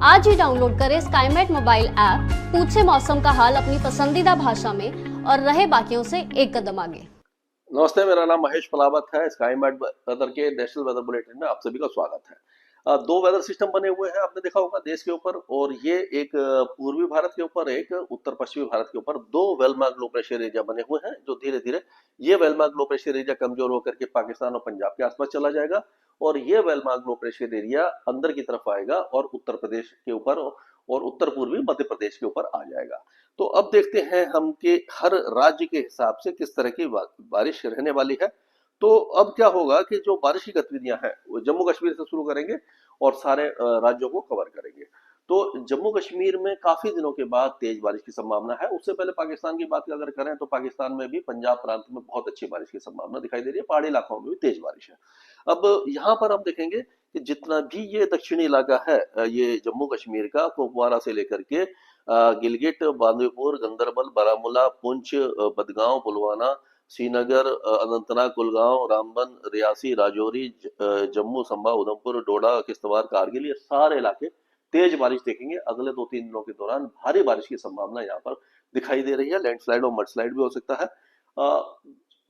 आज ही डाउनलोड करें Skymet mobile app, पूछे मौसम का हाल अपनी पसंदीदा भाषा में और रहे बाकियों से एक कदम आगे। नमस्ते, मेरा नाम महेश पलावत है। स्काईमेट वेदर के नेशनल वेदर बुलेटिन में आप सभी का स्वागत है। दो वेदर सिस्टम बने हुए हैं, आपने देखा होगा देश के ऊपर, और ये एक पूर्वी भारत के ऊपर, एक उत्तर पश्चिमी भारत के ऊपर दो well mark low pressure area बने हुए हैं, जो धीरे धीरे ये well mark low pressure area कमजोर होकर के पाकिस्तान और पंजाब के आसपास चला जाएगा, और ये well mark low pressure area अंदर की तरफ आएगा और उत्तर प्रदेश के ऊपर और उत्तर पूर्वी मध्य प्रदेश के ऊपर आ जाएगा। तो अब देखते हैं हम कि हर राज्य के हिसाब से किस तरह की बारिश रहने वाली है। तो अब क्या होगा कि जो बारिश की गतिविधियां हैं वो जम्मू कश्मीर से शुरू करेंगे और सारे राज्यों को कवर करेंगे। तो जम्मू कश्मीर में काफी दिनों के बाद तेज बारिश की संभावना है। उससे पहले पाकिस्तान की बात अगर करें तो पाकिस्तान में भी पंजाब प्रांत में बहुत अच्छी बारिश की संभावना दिखाई दे रही है। पहाड़ी इलाकों में भी तेज बारिश है। अब यहाँ पर हम देखेंगे कि जितना भी ये दक्षिणी इलाका है, ये जम्मू कश्मीर का, कुपवारा से लेकर के गिलगिट, बांदीपुर, गंदरबल, बारामूला, पुंछ, बदगांव, पुलवामा, श्रीनगर, अनंतनाग, कुलगांव, रामबन, रियासी, राजौरी, जम्मू, संभा, उधमपुर, डोडा, किश्तवाड़, कारगिल, ये सारे इलाके तेज बारिश देखेंगे। अगले 2-3 दिनों के दौरान भारी बारिश की संभावना यहाँ पर दिखाई दे रही है। लैंडस्लाइड और मडस्लाइड भी हो सकता है।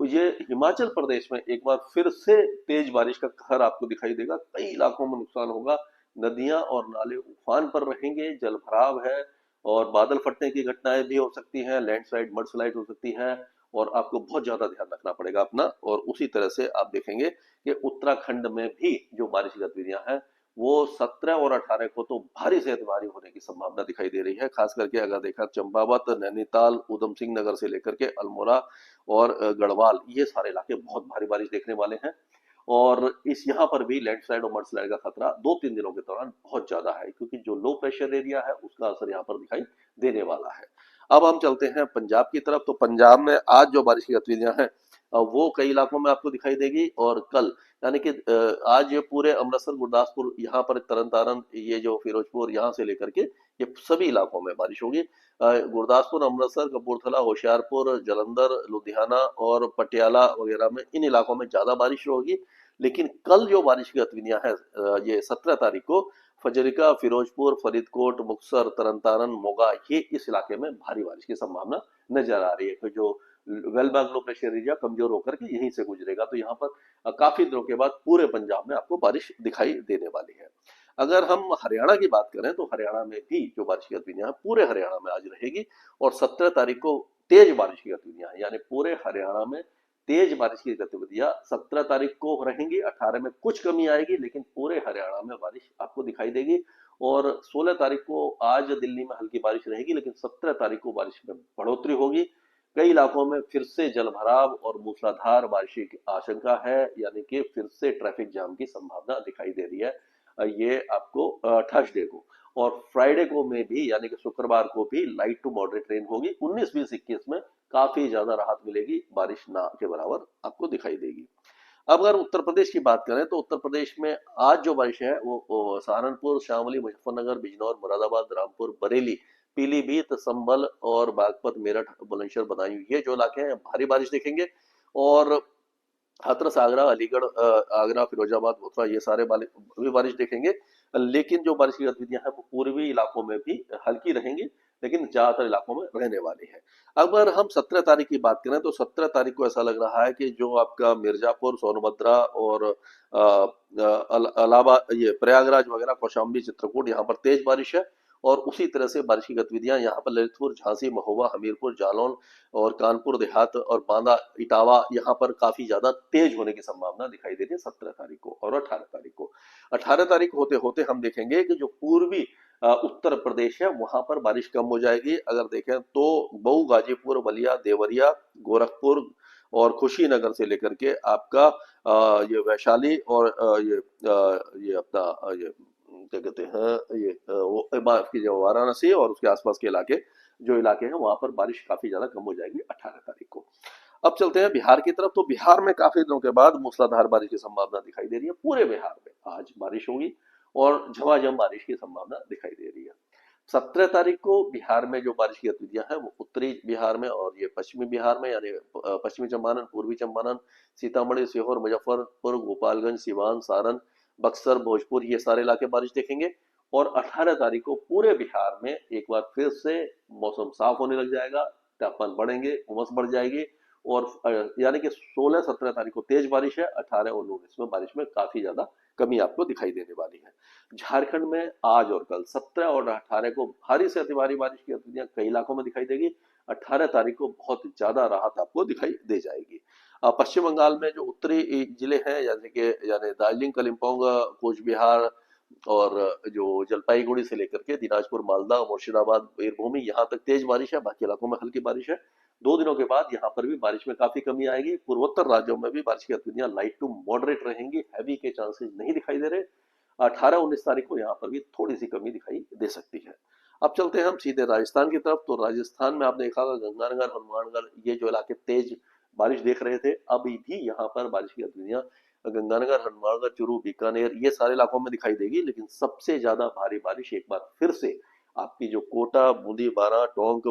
ये हिमाचल प्रदेश में एक बार फिर से तेज बारिश का कहर आपको दिखाई देगा। कई इलाकों में नुकसान होगा। नदियां और नाले उफान पर रहेंगे, जल भराव है और बादल फटने की घटनाएं भी हो सकती हैं। लैंडस्लाइड, मडस्लाइड हो सकती है और आपको बहुत ज्यादा ध्यान रखना पड़ेगा अपना। और उसी तरह से आप देखेंगे कि उत्तराखंड में भी जो बारिश की गतिविधियां हैं वो 17 और 18 को तो भारी से भारी होने की संभावना दिखाई दे रही है। खास करके अगर देखा चंपावत, नैनीताल, उधम सिंह नगर से लेकर के अल्मोड़ा और गढ़वाल, ये सारे इलाके बहुत भारी बारिश देखने वाले हैं। और इस यहाँ पर भी लैंडस्लाइड और मडस्लाइड का खतरा 2-3 दिनों के दौरान बहुत ज्यादा है, क्योंकि जो लो प्रेशर एरिया है उसका असर यहाँ पर दिखाई देने वाला है। अब हम चलते हैं पंजाब की तरफ। तो पंजाब में आज जो बारिश की गतिविधियां हैं वो कई इलाकों में आपको दिखाई देगी, और कल यानी कि आज ये पूरे अमृतसर, गुरदासपुर, यहाँ पर तरन तारण, ये जो फिरोजपुर, यहाँ से लेकर के ये सभी इलाकों में बारिश होगी। गुरदासपुर, अमृतसर, कपूरथला, होशियारपुर, जलंधर, लुधियाना और पटियाला वगैरह में, इन इलाकों में ज्यादा बारिश होगी। लेकिन कल जो बारिश की गतिविधियां हैं, ये 17 तारीख को फजरिका, फिरोजपुर, फरीदकोट, मुक्तसर, तरन तारण, मोगा, ये इस इलाके में भारी बारिश की संभावना नजर आ रही है। तो जो वेलबाग लो प्रेशर एरिया कमजोर होकर के यहीं से गुजरेगा, तो यहाँ पर काफी दिनों के बाद पूरे पंजाब में आपको बारिश दिखाई देने वाली है। अगर हम हरियाणा की बात करें तो हरियाणा में भी जो बारिश की गतिविधियां पूरे हरियाणा में आज रहेगी, और 17 तारीख को तेज बारिश की गतिविधियां, यानी पूरे हरियाणा में तेज बारिश की गतिविधियां 17 तारीख को रहेंगी। 18 में कुछ कमी आएगी, लेकिन पूरे हरियाणा में बारिश आपको दिखाई देगी। और 16 तारीख को आज दिल्ली में हल्की बारिश रहेगी, लेकिन 17 तारीख को बारिश में बढ़ोतरी होगी। कई इलाकों में फिर से जलभराव और मूसलाधार बारिश की आशंका है, यानी कि फिर से ट्रैफिक जाम की संभावना दिखाई दे रही है। ये आपको थर्सडे को, और फ्राइडे को में भी, यानी कि शुक्रवार को भी लाइट टू मॉडरेट रेन होगी। 19, 20, 21 में काफी ज्यादा राहत मिलेगी, बारिश ना के बराबर आपको दिखाई देगी। अब अगर उत्तर प्रदेश की बात करें तो उत्तर प्रदेश में आज जो बारिश है वो सहारनपुर, शामली, मुजफ्फरनगर, बिजनौर, मुरादाबाद, रामपुर, बरेली, पीलीभीत, संभल और बागपत, मेरठ, बुलंदशहर, बदायूं, ये जो इलाके हैं भारी बारिश देखेंगे। और हाथरस, आगरा, अलीगढ़, आगरा, फिरोजाबाद, मथुरा, ये सारे भी बारिश देखेंगे। लेकिन जो बारिश की गतिविधियां हैं वो पूर्वी इलाकों में भी हल्की रहेंगी, लेकिन ज्यादातर इलाकों में रहने वाली है। अगर हम 17 तारीख की बात करें तो 17 तारीख को ऐसा लग रहा है कि जो आपका मिर्जापुर, सोनभद्रा और अलाहाबाद, ये प्रयागराज वगैरह, कौशाम्बी, चित्रकूट, यहाँ पर तेज बारिश है। और उसी तरह से बारिश की गतिविधियां यहाँ पर ललितपुर, झांसी, महोबा, हमीरपुर, जालौन और कानपुर देहात और बांदा, इटावा, यहाँ पर काफी ज्यादा तेज होने की संभावना दिखाई दे रही है 17 तारीख को। और 18 तारीख को, 18 तारीख होते होते हम देखेंगे कि जो पूर्वी उत्तर प्रदेश है वहां पर बारिश कम हो जाएगी। अगर देखें तो मऊ, गाजीपुर, बलिया, देवरिया, गोरखपुर और खुशीनगर से लेकर के आपका ये वैशाली और ये अपना ये क्या कहते हैं, ये वो की जो वाराणसी और उसके आसपास के इलाके, जो इलाके हैं वहां पर बारिश काफी ज्यादा कम हो जाएगी 18 तारीख को। अब चलते हैं बिहार की तरफ। तो बिहार में काफी दिनों के बाद मूसलाधार बारिश की संभावना दिखाई दे रही है। पूरे बिहार में आज बारिश होगी और झमाझम बारिश की संभावना दिखाई दे रही है। 17 तारीख को बिहार में जो बारिश की गतिविधियां हैं वो उत्तरी बिहार में और ये पश्चिमी बिहार में, यानी पश्चिमी चंपारण, पूर्वी चंपारण, सीतामढ़ी, सीहोर, मुजफ्फरपुर, गोपालगंज, सिवान, सारण, बक्सर, भोजपुर, ये सारे इलाके बारिश देखेंगे। और 18 तारीख को पूरे बिहार में एक बार फिर से मौसम साफ होने लग जाएगा, तापमान बढ़ेंगे, उमस बढ़ जाएगी और यानी कि 16-17 तारीख को तेज बारिश है, 18 और 19 में बारिश में काफी ज्यादा कमी आपको दिखाई देने वाली है। झारखंड में आज और कल 17 और 18 को भारी से अति भारी बारिश की गतिविधियां कई इलाकों में दिखाई देगी। 18 तारीख को बहुत ज्यादा राहत आपको दिखाई दे जाएगी। पश्चिम बंगाल में जो उत्तरी जिले हैं जैसे कि यानी दार्जिलिंग, कलिम्पोंग, कूच बिहार और जो जलपाईगुड़ी से लेकर के दिनाजपुर, मालदा, मुर्शिदाबाद, वीरभूमि यहाँ तक तेज बारिश है, बाकी इलाकों में हल्की बारिश है। 2 दिनों के बाद यहाँ पर भी बारिश में काफी कमी आएगी। पूर्वोत्तर राज्यों में भी बारिश की गतिविधियां लाइट टू मॉडरेट रहेंगी, हैवी के चांसेस नहीं दिखाई दे रहे। 18-19 तारीख को यहाँ पर भी थोड़ी सी कमी दिखाई दे सकती है। अब चलते हैं हम सीधे राजस्थान की तरफ। तो राजस्थान में आपने देखा होगा गंगानगर, हनुमानगढ़ ये जो इलाके तेज बारिश देख रहे थे, अभी भी यहाँ पर बारिश की गतिविधियां गंगानगर, हनुमानगढ़, चूरू, बीकानेर ये सारे इलाकों में दिखाई देगी। लेकिन सबसे ज्यादा भारी बारिश एक बार फिर से आपकी जो कोटा, बूंदी, बारा, टोंक,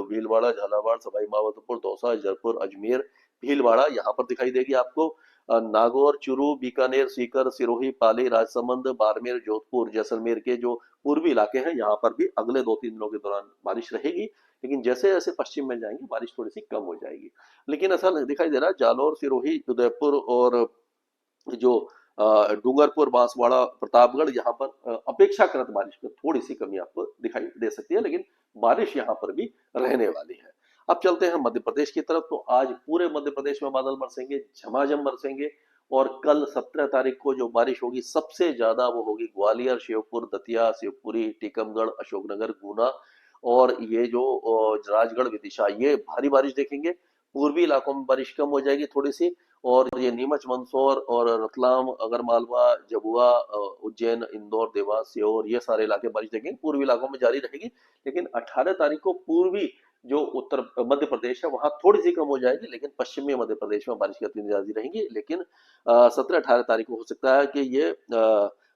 भीलवाड़ा, झालावाड़, सवाई माधोपुर, दौसा, जयपुर, अजमेर, भीलवाड़ा यहाँ पर दिखाई देगी आपको। नागौर, चूरू, बीकानेर, सीकर, सिरोही, पाली, राजसमंद, बाड़मेर, जोधपुर, जैसलमेर के जो पूर्वी इलाके हैं यहाँ पर भी अगले 2-3 दिनों के दौरान बारिश रहेगी। लेकिन जैसे जैसे पश्चिम में जाएंगे बारिश थोड़ी सी कम हो जाएगी। लेकिन ऐसा दिखाई दे रहा है जालौर, सिरोही, उदयपुर और जो डूंगरपुर, बांसवाड़ा, प्रतापगढ़ यहाँ पर अपेक्षाकृत बारिश में थोड़ी सी कमी आपको दिखाई दे सकती है, लेकिन बारिश यहाँ पर भी रहने वाली है। अब चलते हैं मध्य प्रदेश की तरफ। तो आज पूरे मध्य प्रदेश में बादल बरसेंगे, झमाझम बरसेंगे और कल 17 तारीख को जो बारिश होगी सबसे ज्यादा वो होगी ग्वालियर, श्योपुर, दतिया, शिवपुरी, टीकमगढ़, अशोकनगर, गुना और ये जो राजगढ़, विदिशा ये भारी बारिश देखेंगे। पूर्वी इलाकों में बारिश कम हो जाएगी थोड़ी सी और ये नीमच, मंदसौर और रतलाम, आगरमालवा, झाबुआ, उज्जैन, इंदौर, देवास, सीहोर ये सारे इलाके बारिश देखेंगे, पूर्वी इलाकों में जारी रहेगी। लेकिन 18 तारीख को पूर्वी जो उत्तर मध्य प्रदेश है वहां थोड़ी सी कम हो जाएगी, लेकिन पश्चिमी मध्य प्रदेश में बारिश की गतिविधियां जारी रहेंगी। लेकिन 17-18 तारीख को हो सकता है कि ये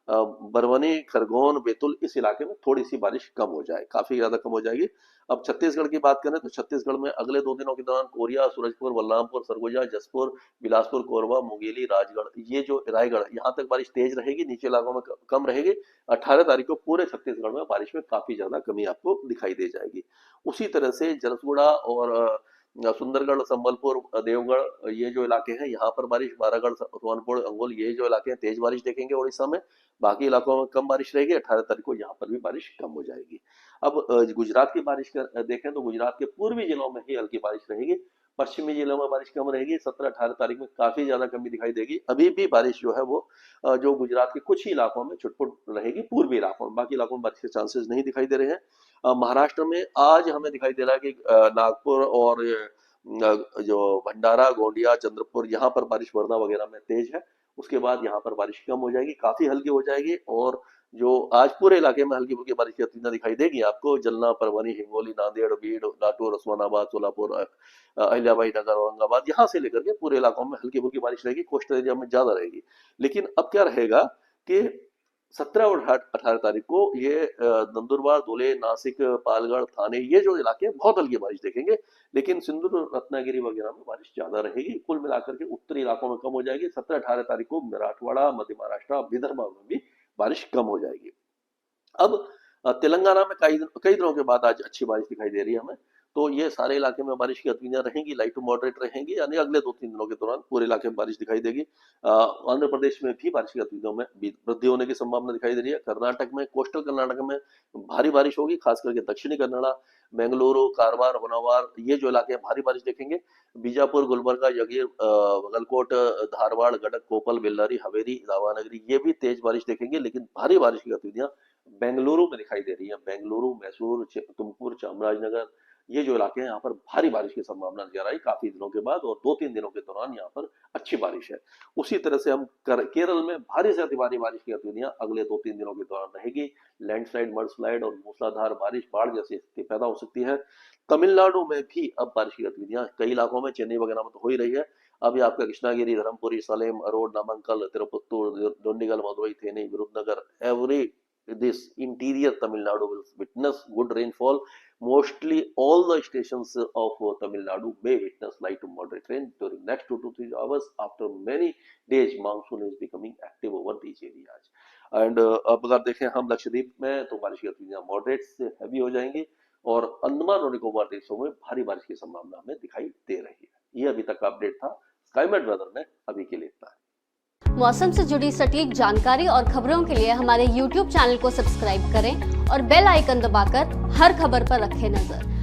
बरवनी, खरगोन, बैतूल इस इलाके में थोड़ी सी बारिश कम हो जाए, काफी ज्यादा कम हो जाएगी। अब छत्तीसगढ़ की बात करें तो छत्तीसगढ़ में अगले 2 दिनों के दौरान कोरिया, सूरजपुर, बलरामपुर, सरगुजा, जसपुर, बिलासपुर, कोरबा, मुंगेली, राजगढ़ ये जो रायगढ़ यहाँ तक बारिश तेज रहेगी, नीचे इलाकों में कम रहेगी। 18 तारीख को पूरे छत्तीसगढ़ में बारिश में काफी ज्यादा कमी आपको दिखाई दे जाएगी। उसी तरह से झरसुगुड़ा और सुंदरगढ़, संबलपुर, देवगढ़ ये जो इलाके हैं यहाँ पर बारिश, बारागढ़, सोनपुर, अंगुल ये जो इलाके हैं तेज बारिश देखेंगे उड़ीसा में। बाकी इलाकों में कम बारिश रहेगी। 18 तारीख को यहाँ पर भी बारिश कम हो जाएगी। अब गुजरात की बारिश का देखें तो गुजरात के पूर्वी जिलों में ही हल्की बारिश रहेगी, पश्चिमी जिलों में बारिश कम रहेगी। 17-18 तारीख में काफी ज्यादा कमी दिखाई देगी। अभी भी बारिश जो है वो जो गुजरात के कुछ ही इलाकों में छुटपुट रहेगी, पूर्वी इलाकों में, बाकी इलाकों में बारिश के चांसेस नहीं दिखाई दे रहे हैं। महाराष्ट्र में आज हमें दिखाई दे रहा है कि नागपुर और जो भंडारा, गोंदिया, चंद्रपुर यहाँ पर बारिश, वर्धा वगैरह में तेज है। उसके बाद यहाँ पर बारिश कम हो जाएगी, काफी हल्की हो जाएगी और जो आज पूरे इलाके में हल्की फुल्की बारिश की गतिविधियां दिखाई देगी आपको। जलना, परभनी, हिंगोली, नांदेड़, बीड़, लातूर, उस्मानाबाद, सोलापुर, अहिल्याबाई नगर, औरंगाबाद यहाँ से लेकर के पूरे इलाकों में हल्की फुल्की बारिश रहेगी, कोस्टल एरिया में ज्यादा रहेगी। लेकिन अब क्या रहेगा कि 17 और 18 तारीख को ये नंदुरबार, धुले, नासिक, पालगढ़, थाने ये जो इलाके बहुत हल्की बारिश देखेंगे। लेकिन सिंधु, रत्नागिरी वगैरह में बारिश ज्यादा रहेगी। कुल मिलाकर के उत्तरी इलाकों में कम हो जाएगी। 17-18 तारीख को मराठवाड़ा, मध्य महाराष्ट्र, विदर्भ में भी बारिश कम हो जाएगी। अब तेलंगाना में कई दिनों के बाद आज अच्छी बारिश दिखाई दे रही है हमें। तो ये सारे इलाके में बारिश की गतिविधियां रहेंगी, लाइट टू मॉडरेट रहेंगी, यानी अगले 2-3 दिनों के दौरान पूरे इलाके में बारिश दिखाई देगी। आंध्र प्रदेश में भी बारिश की गतिविधियों में वृद्धि होने की संभावना दिखाई दे रही है। कर्नाटक में, कोस्टल कर्नाटक में भारी बारिश होगी, खास करके दक्षिणी कन्नड़ा, बेंगलुरु, कारवार, होनावर ये जो इलाके हैं भारी बारिश देखेंगे। बीजापुर, गुलबर्गा, यगीर, गलकोट, धारवाड़, गडक, कोपल, बेल्लारी, हवेरी, दावानगरी ये भी तेज बारिश देखेंगे। लेकिन भारी बारिश की गतिविधियां बेंगलुरु में दिखाई दे रही है। बेंगलुरु, मैसूर, तुमकुर, चामराजनगर ये जो इलाके हैं यहाँ पर भारी बारिश की संभावना नजर आई काफी दिनों के बाद, और 2-3 दिनों के दौरान यहाँ पर अच्छी बारिश है। उसी तरह से हम केरल में भारी से अति भारी बारिश की गतिविधियां अगले 2-3 दिनों के दौरान रहेगी। लैंडस्लाइड, मडस्लाइड और मूसलाधार बारिश, बाढ़ जैसी स्थिति पैदा हो सकती है। तमिलनाडु में भी अब बारिश की गतिविधियां कई इलाकों में, चेन्नई वगैरह में तो हो ही रही है। अभी आपका Krishnagiri, Dharmapuri, Salem, Erode, Namakkal, Tirupattur, Dindigul, Madurai, Theni, Virudhunagar, every this interior Tamil Nadu will witness good rainfall. Mostly all the stations of Tamil Nadu may witness light to moderate rain during next 2 to 3 hours. After many days, monsoon is becoming active over these areas. And अब अगर देखें हम लक्षद्वीप में तो बारिश की गतिविधियां moderate से हैवी हो जाएंगी और अंडमान और निकोबार देशों में भारी बारिश की संभावना हमें दिखाई दे रही है। ये अभी तक का अपडेट था स्काईमेट वेदर में, अभी के लिए इतना है। मौसम से जुड़ी सटीक जानकारी और खबरों के लिए हमारे YouTube चैनल को सब्सक्राइब करें और बेल आइकन दबाकर हर खबर पर रखें नजर।